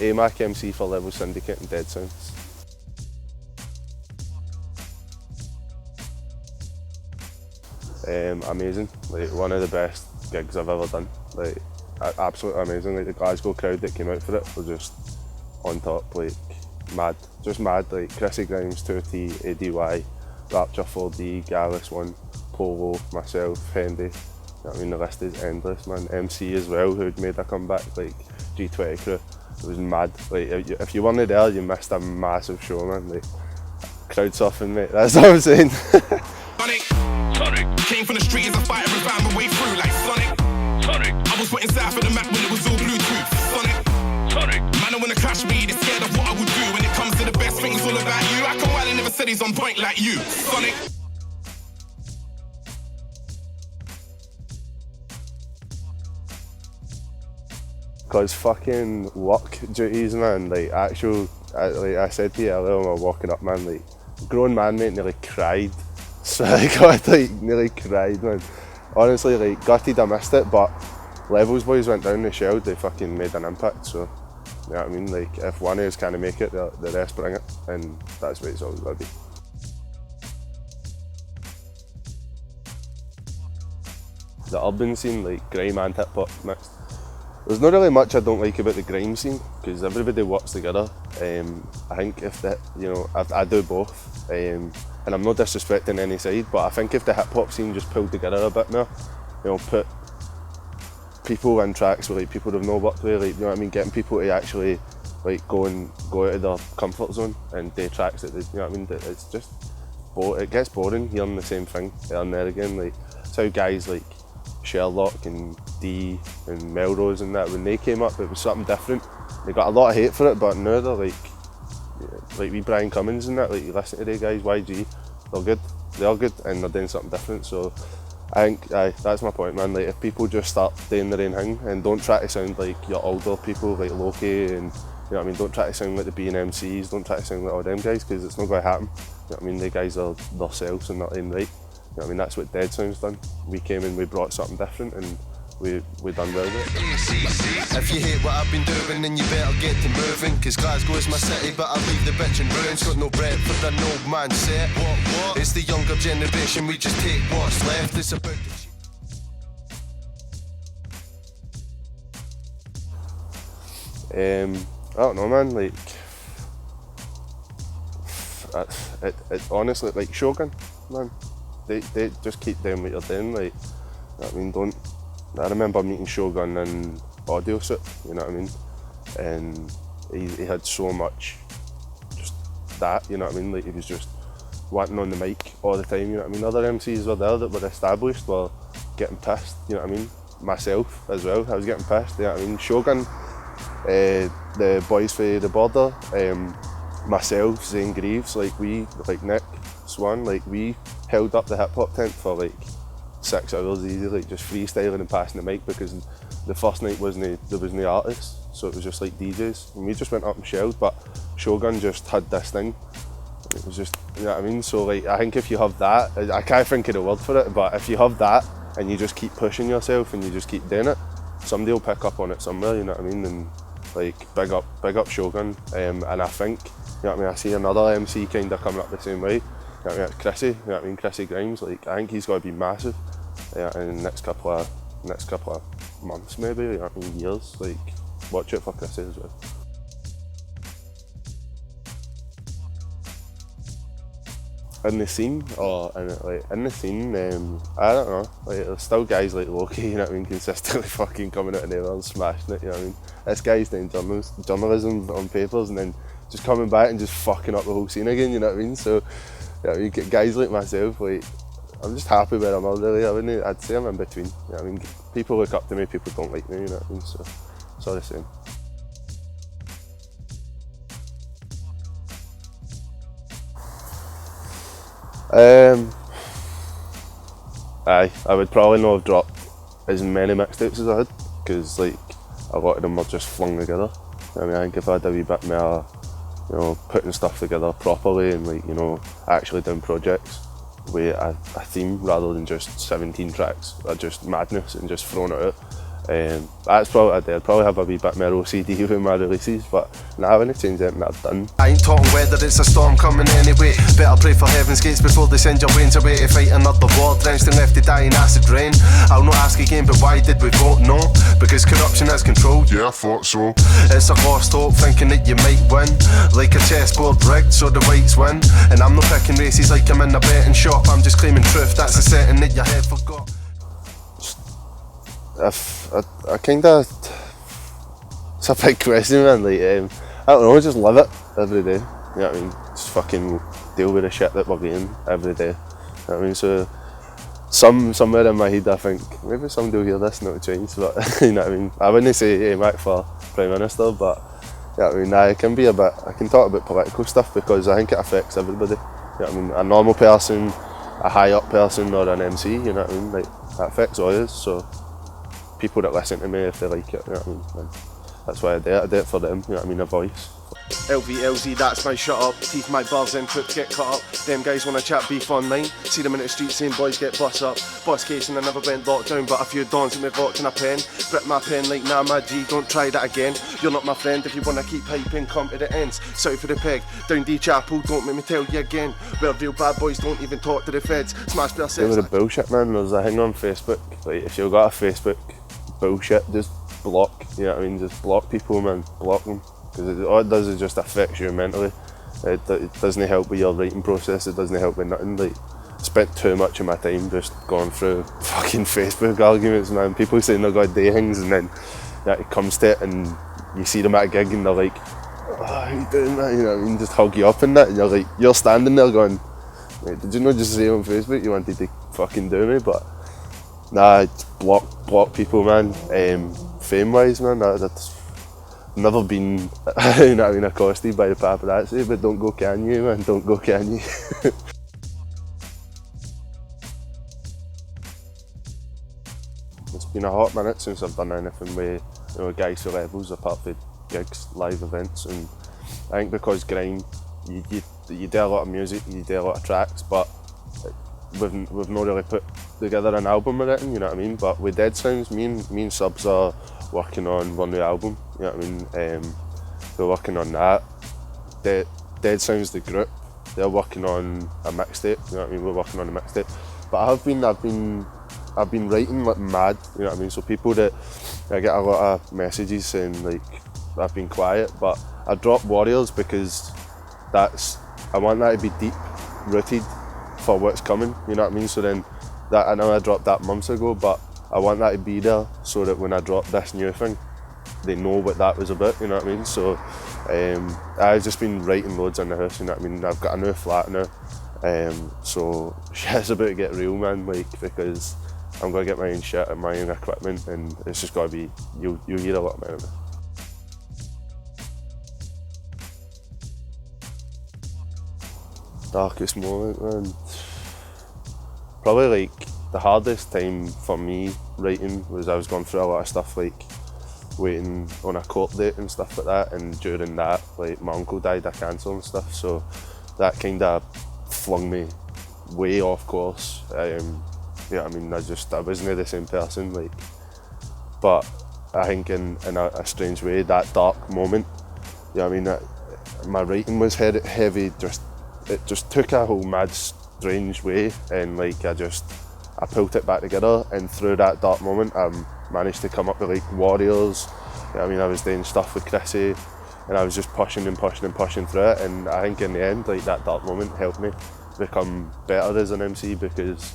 Amacc MC for Level Syndicate and Dead Sounds. Amazing, like one of the best gigs I've ever done. Like absolutely amazing. Like the Glasgow crowd that came out for it was just on top, like mad, just mad. Like Chrissy Grimes, 2T, ADY, Rapture 4D, Gallus 1, Polo, myself, Hendy. You know what I mean, the list is endless, man. MC as well, who'd made a comeback, like G20 crew. It was mad. Like if you weren't there, you missed a massive show, man. Like crowd surfing, mate. That's what I'm saying. Sonic. Came from the street as a fighter and found my way through like Sonic. I was waiting south for the map when it was all Bluetooth. Sonic. Man, I wanna crash me, they're scared of what I would do. When it comes to the best things, all about you. I can Wiley never said he's on point like you. Sonic. Cause fucking work duties, man, like actual, like I said to you earlier when we were walking up, man, like grown man, mate, nearly cried. So I got like nearly cried, man. Honestly, like gutted I missed it, but Levels boys went down the shelled, they fucking made an impact, so you know what I mean, like if one of us can't make it, the rest bring it, and that's what it's always gotta be. The urban scene, like grime and hip hop mixed. There's not really much I don't like about the grime scene, because everybody works together. I think if the, you know, I do both, and I'm not disrespecting any side, but I think if the hip hop scene just pulled together a bit more, you know, put people in tracks with like people they've not worked with, like, you know what I mean, getting people to actually like go out of their comfort zone and do tracks that they, you know what I mean, it's just, it gets boring hearing the same thing there and there again. Like it's how guys like Sherlock and D and Melrose and that, when they came up, it was something different. They got a lot of hate for it, but now they're like we Brian Cummins and that, like you listen to the guys, YG, they're good and they're doing something different. So I think that's my point, man. Like if people just start doing their own thing and don't try to sound like your older people like Loki, and you know what I mean, don't try to sound like the B&MCs, don't try to sound like all them guys, because it's not going to happen. You know what I mean, the guys are themselves and not in right. You know what I mean, that's what Dead Sounds done. We came in, we brought something different, and we done well with it. If you hate what I've been doing, then you better get to moving, cause Glasgow is my city, but I leave the bitch in ruins. Got no bread for an old man set. What? It's the younger generation, we just take what's left. It's about I don't know, man, like it honestly, like Shogun, man, they just keep doing what you're doing, like, you know what I mean, I remember meeting Shogun in audio suit, you know what I mean, and he had so much just that, you know what I mean, like he was just wanting on the mic all the time, you know what I mean. Other MCs were there that were established were getting pissed, you know what I mean, myself as well, I was getting pissed, you know what I mean. Shogun, the boys for the border, myself, Zane Greaves, like Nick Swan, like we held up the hip hop tent for like 6 hours easy, like just freestyling and passing the mic, because the first night there was no artists, so it was just like DJs, and we just went up and shelled. But Shogun just had this thing, it was just, you know what I mean. So like I think if you have that, I can't think of the word for it, but if you have that and you just keep pushing yourself and you just keep doing it, somebody will pick up on it somewhere, you know what I mean. And like big up Shogun, and I think, you know what I mean, I see another MC kind of coming up the same way. You know what I mean, Chrissy, you know what I mean, Chrissy Grimes, like I think he's got to be massive in the next couple of months, maybe, you know what I mean, years. Like watch it for Chrissy as well. In the scene, in the scene, I don't know, like there's still guys like Loki, you know what I mean, consistently fucking coming out of nowhere and smashing it, you know what I mean. This guy's doing journalism on papers and then just coming back and just fucking up the whole scene again, you know what I mean. So, you know, you get guys like myself, like, I'm just happy where I'm at, really. I'd say I'm in between, you know what I mean. People look up to me, people don't like me, you know what I mean, so it's all the same. I would probably not have dropped as many mixtapes as I had, because like a lot of them were just flung together. I mean, I think if I had a wee bit more, you know, putting stuff together properly and like, you know, actually doing projects with a theme rather than just 17 tracks or just madness and just throwing it out, That's probably, I'd probably have a wee bit more OCD with my releases, but nah, I wouldn't change anything that I've done. I ain't talking whether it's a storm coming anyway. Better pray for heaven's gates before they send your wains away to fight another war, drenched and left to die in acid rain. I'll not ask again, but why did we vote no? Because corruption has control, yeah, I thought so. It's a lost hope, thinking that you might win. Like a chessboard rigged, so the whites win. And I'm not picking races like I'm in a betting shop. I'm just claiming truth, that's a setting that your head forgot. I kinda, it's a big question, man. Like, I don't know, just live it every day. You know what I mean? Just fucking deal with the shit that we're getting every day. You know what I mean? So, somewhere in my head, I think maybe somebody will hear this and it'll change. But you know what I mean? I wouldn't say Amacc for Prime Minister, but you know what I mean? Nah, it can be a bit. I can talk about political stuff because I think it affects everybody. You know what I mean? A normal person, a high up person, or an MC. You know what I mean? Like that affects all of us. So. People that listen to me, if they like it, you know what I mean? And that's why I do it for them, you know what I mean, a voice. LVLZ, that's my shut up. Teeth my bars in, quick get cut up. Them guys wanna chat beef online. See them in the street saying boys get bust up. Bus case and I never went locked down, but a few dons with me locked in a pen. Grip my pen like nah my G, don't try that again. You're not my friend if you wanna keep hyping, come to the ends. South of the peg, down D Chapel, don't make me tell you again. Where real bad boys don't even talk to the feds. Smash their sets. They were the bullshit, man. There's a thing on Facebook, like if you've got a Facebook bullshit, just block, you know what I mean, just block people, man, block them, because all it does is just affects you mentally. It doesn't help with your writing process, it doesn't help with nothing. Like, I spent too much of my time just going through fucking Facebook arguments, man, people saying they're gonna do things and then it comes to it and you see them at a gig and they're like, oh, how you doing, man, you know what I mean, just hug you up and that, and you're like, you're standing there going, wait, did you not just say on Facebook you wanted to fucking do me? But nah, block people, man. Fame wise, man, that's never been, you know what I mean, accosted by the paparazzi, but don't go can you, man, don't go can you. It's been a hot minute since I've done anything with, you know, guys to levels apart from gigs, live events, and I think because Grime, you do a lot of music, you do a lot of tracks, but we've not really put together an album or anything, you know what I mean? But with Dead Sounds, me and Subs are working on one new album, you know what I mean? We're working on that. Dead Sounds, the group, they're working on a mixtape, you know what I mean? We're working on a mixtape. But I've been writing like mad, you know what I mean? So people that, I get a lot of messages saying like, I've been quiet, but I dropped Warriors because I want that to be deep rooted for what's coming, you know what I mean? So then, I know I dropped that months ago, but I want that to be there so that when I drop this new thing, they know what that was about, you know what I mean? So I've just been writing loads in the house, you know what I mean? I've got a new flat now, so shit's about to get real, man, like, because I'm going to get my own shit and my own equipment, and it's just got to be, you'll hear a lot more of it. Darkest moment, man. Probably like the hardest time for me writing was I was going through a lot of stuff like waiting on a court date and stuff like that, and during that, like, my uncle died of cancer and stuff, so that kind of flung me way off course. You know what I mean, I wasn't the same person, like, but I think in a strange way, that dark moment, you know what I mean, my writing was heavy, it just took a whole mad strange way, and like I pulled it back together, and through that dark moment I managed to come up with like Warriors, you know what I mean, I was doing stuff with Chrissy and I was just pushing and pushing and pushing through it, and I think in the end, like, that dark moment helped me become better as an MC, because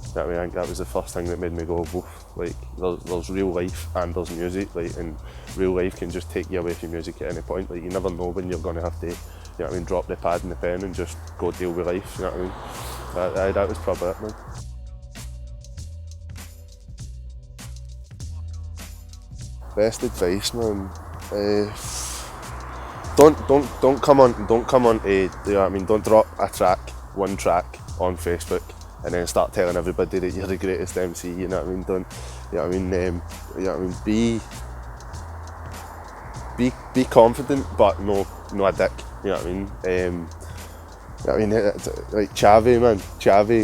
you know what I mean, I think that was the first thing that made me go, woof, like, there's real life and there's music, like, and real life can just take you away from music at any point, like, you never know when you're going to have to, you know what I mean, drop the pad and the pen and just go deal with life, you know what I mean. That was probably it, man. Best advice, man. Don't come on to, you know what I mean, don't drop one track on Facebook and then start telling everybody that you're the greatest MC, you know what I mean? Don't, you know what I mean, you know what I mean, be confident, but no a dick, you know what I mean? You know what I mean, like Chavi, man,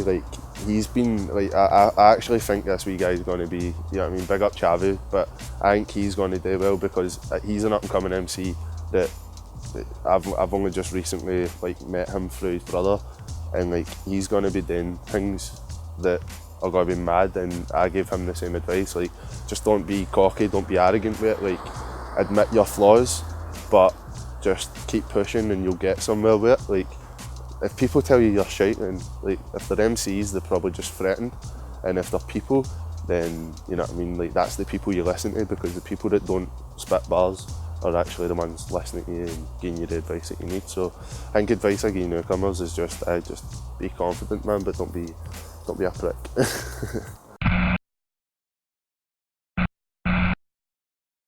like, he's been like, I actually think this wee guy's going to be, you know what I mean, big up Chavu, but I think he's going to do well because he's an up and coming MC that I've only just recently like met him through his brother, and like he's going to be doing things that are going to be mad, and I gave him the same advice, like just don't be cocky, don't be arrogant with it, like admit your flaws, but just keep pushing and you'll get somewhere with it. Like if people tell you you're shite, then like if they're MCs they're probably just threatened, and if they're people, then you know what I mean, like that's the people you listen to, because the people that don't spit bars are actually the ones listening to you and giving you the advice that you need. So I think advice I give newcomers is just be confident, man, but don't be a prick.